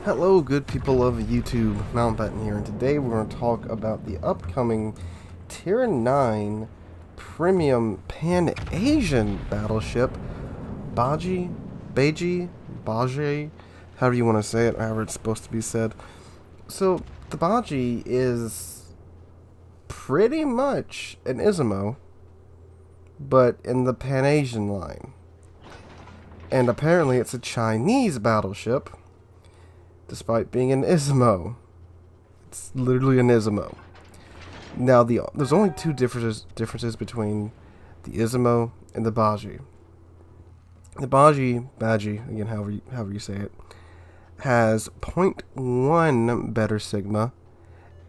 Hello, good people of YouTube. Mountbatten here, and today we're going to talk about the upcoming Tier 9 Premium Pan-Asian battleship, Bajie, Bajie, however you want to say it, however it's supposed to be said. So, the Bajie is pretty much an Izumo, but in the Pan-Asian line. And apparently it's a Chinese battleship, despite being an Izumo. It's literally an Izumo. Now, there's only two differences between the Izumo and the Bhaji. The Bhaji, again, however you say it, has zero point 0.1 better sigma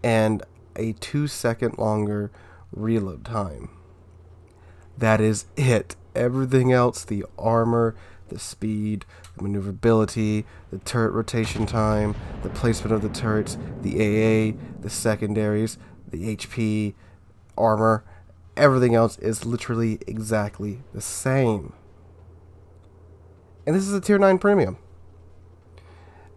and a 2-second longer reload time. That is it. Everything else, the armor, the speed, the maneuverability, the turret rotation time, the placement of the turrets, the AA, the secondaries, the HP, armor, everything else is literally exactly the same. And this is a Tier 9 Premium.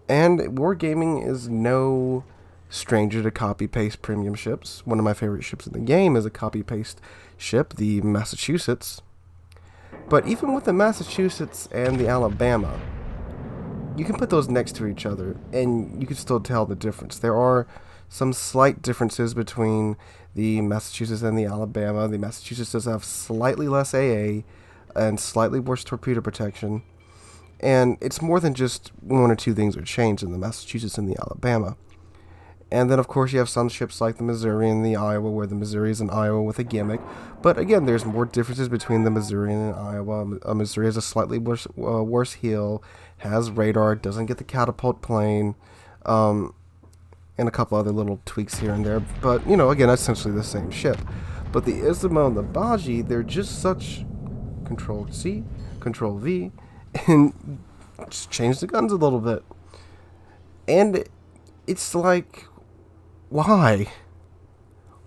And Wargaming is no stranger to copy-paste premium ships. One of my favorite ships in the game is a copy-paste ship, the Massachusetts. But even with the Massachusetts and the Alabama, you can put those next to each other, and you can still tell the difference. There are some slight differences between the Massachusetts and the Alabama. The Massachusetts does have slightly less AA and slightly worse torpedo protection. And it's more than just one or two things are changed in the Massachusetts and the Alabama. And then, of course, you have some ships like the Missouri and the Iowa, where the Missouri is an Iowa with a gimmick. But again, there's more differences between the Missouri and Iowa. Missouri has a slightly worse heel, has radar, doesn't get the catapult plane, and a couple other little tweaks here and there. But, again, essentially the same ship. But the Izumo and the Bhaji, they're just such Control-C, Control-V, and just change the guns a little bit. And it's like, why?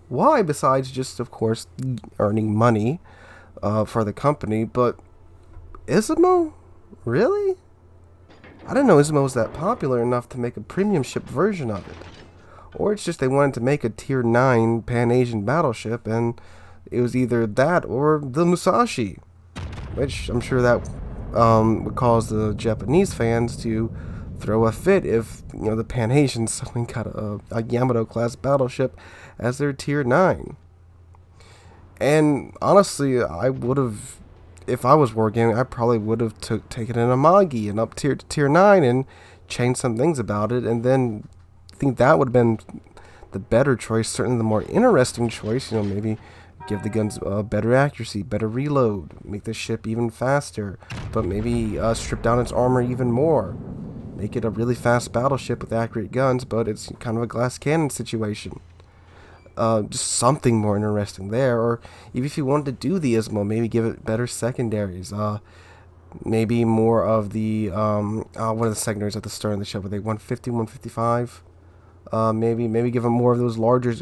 Why, besides just, of course, earning money for the company? But Izumo? Really? I didn't know Izumo was that popular enough to make a premium ship version of it. Or it's just they wanted to make a Tier 9 Pan-Asian battleship, and it was either that or the Musashi. Which I'm sure that would cause the Japanese fans to throw a fit if, the Pan-Asians suddenly got a Yamato-class battleship as their Tier 9. And honestly, I would have, if I was Wargaming, I probably would have taken an Amagi and up tier to Tier 9 and changed some things about it, and then I think that would have been the better choice, certainly the more interesting choice, maybe give the guns better accuracy, better reload, make the ship even faster, but maybe strip down its armor even more. Make it a really fast battleship with accurate guns, but it's kind of a glass cannon situation. Just something more interesting there. Or even if you wanted to do the Izumo, maybe give it better secondaries. Maybe more of the, what are the secondaries at the start of the ship? Were they 150, 155? Maybe give them more of those larger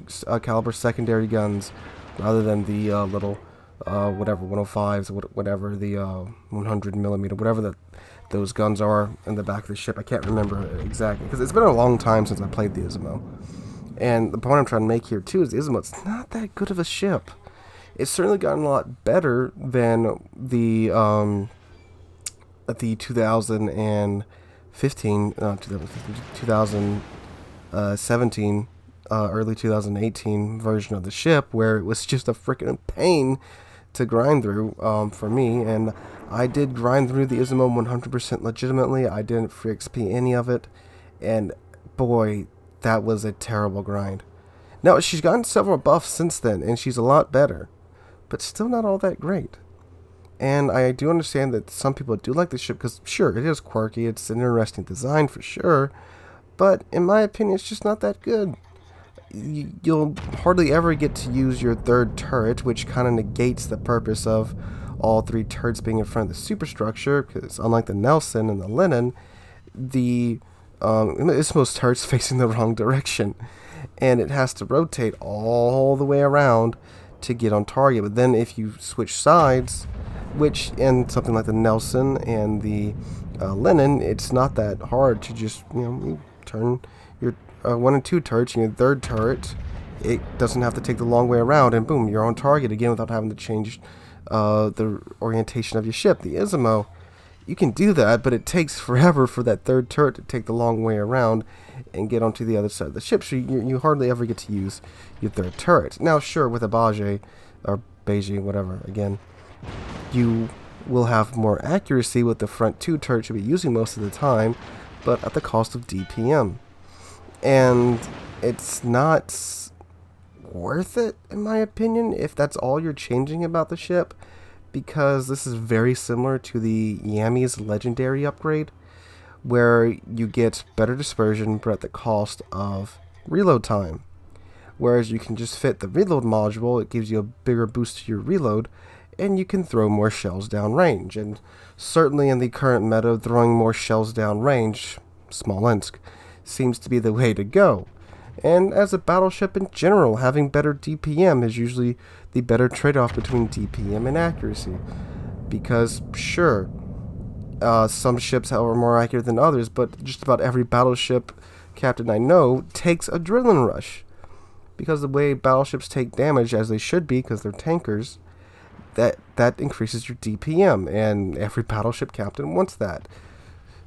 caliber secondary guns rather than the little, whatever, 105s, whatever, the 100 millimeter, whatever those guns are in the back of the ship. I can't remember exactly, because it's been a long time since I played the Izumo. And the point I'm trying to make here, too, is the Izumo, it's not that good of a ship. It's certainly gotten a lot better than the 2017, early 2018 version of the ship, where it was just a freaking pain to grind through for me, and I did grind through the Izumo 100% legitimately. I didn't free XP any of it, and boy, that was a terrible grind. Now, she's gotten several buffs since then, and she's a lot better, but still not all that great. And I do understand that some people do like this ship, because sure, it is quirky, it's an interesting design for sure, but in my opinion, it's just not that good. You'll hardly ever get to use your third turret, which kind of negates the purpose of all three turrets being in front of the superstructure, because unlike the Nelson and the Lennon, the Ismo's turret's facing the wrong direction, and it has to rotate all the way around to get on target. But then if you switch sides, which in something like the Nelson and the Lennon, it's not that hard to just, turn your 1 and 2 turrets, and your third turret, it doesn't have to take the long way around, and boom, you're on target again without having to change the orientation of your ship. The Izumo, you can do that, but it takes forever for that third turret to take the long way around and get onto the other side of the ship, so you hardly ever get to use your third turret. Now, sure, with a Bajie, or Bajie, whatever, again, you will have more accuracy with the front 2 turrets you'll be using most of the time, but at the cost of DPM. And it's not worth it, in my opinion, if that's all you're changing about the ship, because this is very similar to the Yami's legendary upgrade, where you get better dispersion but at the cost of reload time. Whereas you can just fit the reload module, it gives you a bigger boost to your reload, and you can throw more shells downrange. And certainly in the current meta, throwing more shells downrange, Smolensk, seems to be the way to go. And as a battleship in general, having better DPM is usually the better trade-off between DPM and accuracy. Because, sure, some ships are more accurate than others, but just about every battleship captain I know takes adrenaline rush. Because the way battleships take damage, as they should be, because they're tankers, that increases your DPM, and every battleship captain wants that.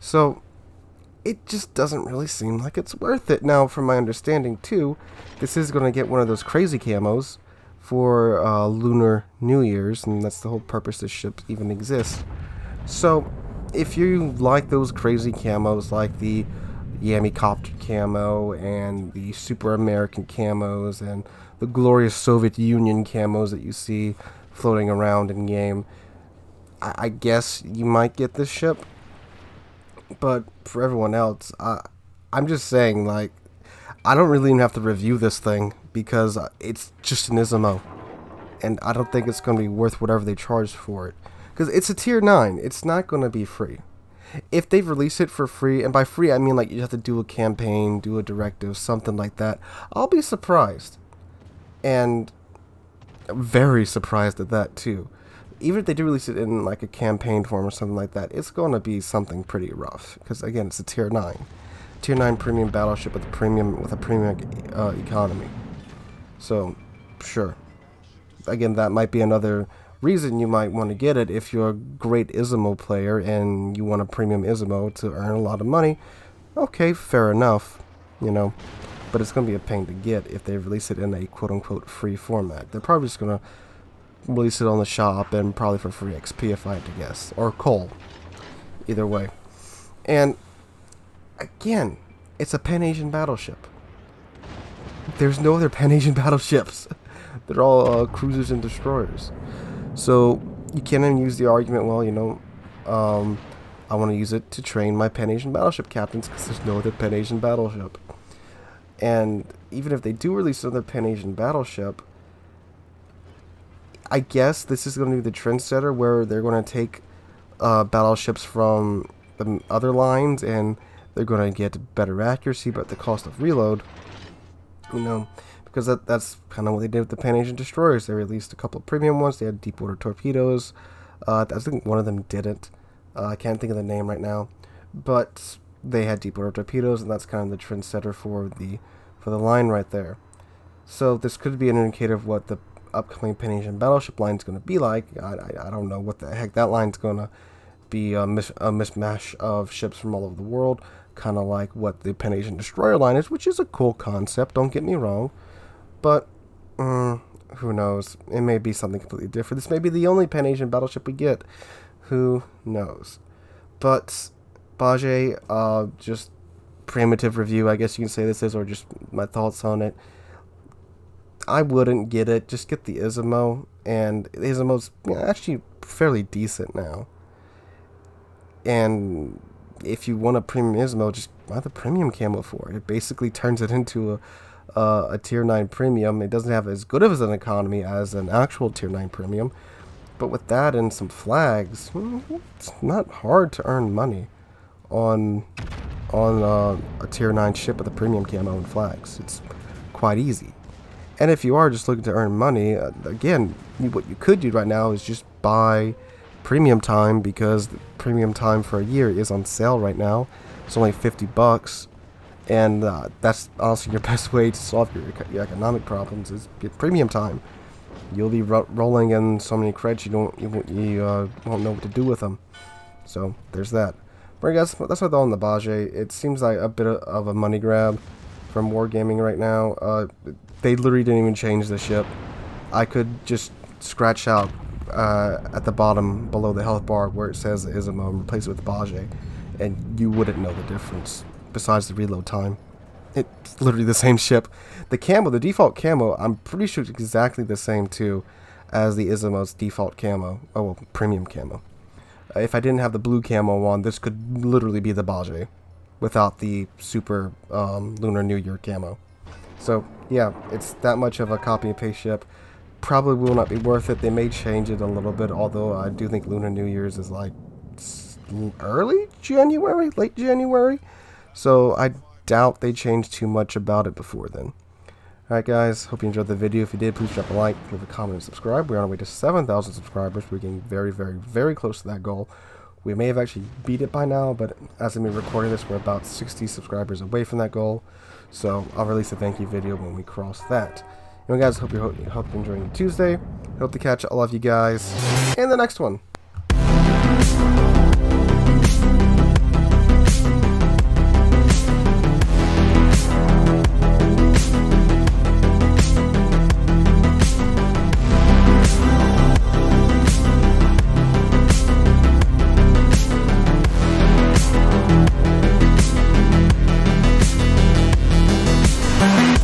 So it just doesn't really seem like it's worth it. Now, from my understanding too, this is going to get one of those crazy camos for Lunar New Year's, and that's the whole purpose this ship even exists. So if you like those crazy camos like the Yami Copter camo and the Super American camos and the glorious Soviet Union camos that you see floating around in game, I guess you might get this ship. But for everyone else, I'm just saying, like, I don't really even have to review this thing because it's just an Izumo, and I don't think it's going to be worth whatever they charge for it, because it's a tier 9. It's not going to be free. If they release it for free, and by free I mean like you have to do a campaign, do a directive, something like that, I'll be surprised, and very surprised at that too. Even if they do release it in like a campaign form or something like that, it's going to be something pretty rough. Because again, it's a tier 9, tier 9 premium battleship with a premium economy. So, sure. Again, that might be another reason you might want to get it if you're a great Izumo player and you want a premium Izumo to earn a lot of money. Okay, fair enough, you know. But it's going to be a pain to get if they release it in a quote-unquote free format. They're probably just going to release it on the shop and probably for free XP if I had to guess, or coal, either way. And again, it's a Pan-Asian battleship. There's no other Pan-Asian battleships. They're all cruisers and destroyers. So you can't even use the argument, well, you know, I want to use it to train my Pan-Asian battleship captains because there's no other Pan-Asian battleship. And even if they do release another Pan-Asian battleship, I guess this is going to be the trendsetter where they're going to take battleships from the other lines and they're going to get better accuracy but at the cost of reload. You know, because that's kind of what they did with the Pan-Asian destroyers. They released a couple of premium ones. They had deep water torpedoes. I think one of them didn't. I can't think of the name right now. But they had deep water torpedoes, and that's kind of the trendsetter for the line right there. So this could be an indicator of what the upcoming Pan-Asian battleship line is going to be like. I don't know what the heck that line's going to be, a mismatch of ships from all over the world, kind of like what the Pan-Asian destroyer line is, which is a cool concept, don't get me wrong, but who knows, it may be something completely different. This may be the only Pan-Asian battleship we get, who knows. But Bajie, just primitive review, I guess you can say this is, or just my thoughts on it. I wouldn't get it. Just get the Izumo, and the Izumo's actually fairly decent now. And if you want a premium Izumo, just buy the premium camo for it. It basically turns it into a tier 9 premium. It doesn't have as good of an economy as an actual tier 9 premium, but with that and some flags, it's not hard to earn money on a tier 9 ship with a premium camo and flags. It's quite easy. And if you are just looking to earn money, again, what you could do right now is just buy premium time, because the premium time for a year is on sale right now. It's only $50, And that's honestly your best way to solve your economic problems is get premium time. You'll be rolling in so many credits you won't know what to do with them. So there's that. But I guess that's what on the Bajie. It seems like a bit of a money grab from Wargaming right now. They literally didn't even change the ship. I could just scratch out at the bottom below the health bar where it says Izumo and replace it with Bhaji, and you wouldn't know the difference besides the reload time. It's literally the same ship. The camo, the default camo, I'm pretty sure it's exactly the same too as the Izumo's default camo. Oh, well, premium camo. If I didn't have the blue camo on, this could literally be the Bajie without the super Lunar New Year camo. So yeah, it's that much of a copy and paste ship. Probably will not be worth it. They may change it a little bit, although I do think Lunar New Year's is like early January, late January. So I doubt they change too much about it before then. Alright guys, hope you enjoyed the video. If you did, please drop a like, leave a comment, and subscribe. We're on our way to 7,000 subscribers. We're getting very, very, very close to that goal. We may have actually beat it by now, but as I'm recording this, we're about 60 subscribers away from that goal. So I'll release a thank you video when we cross that. Anyway guys, hope you're enjoying your Tuesday. Hope to catch all of you guys in the next one.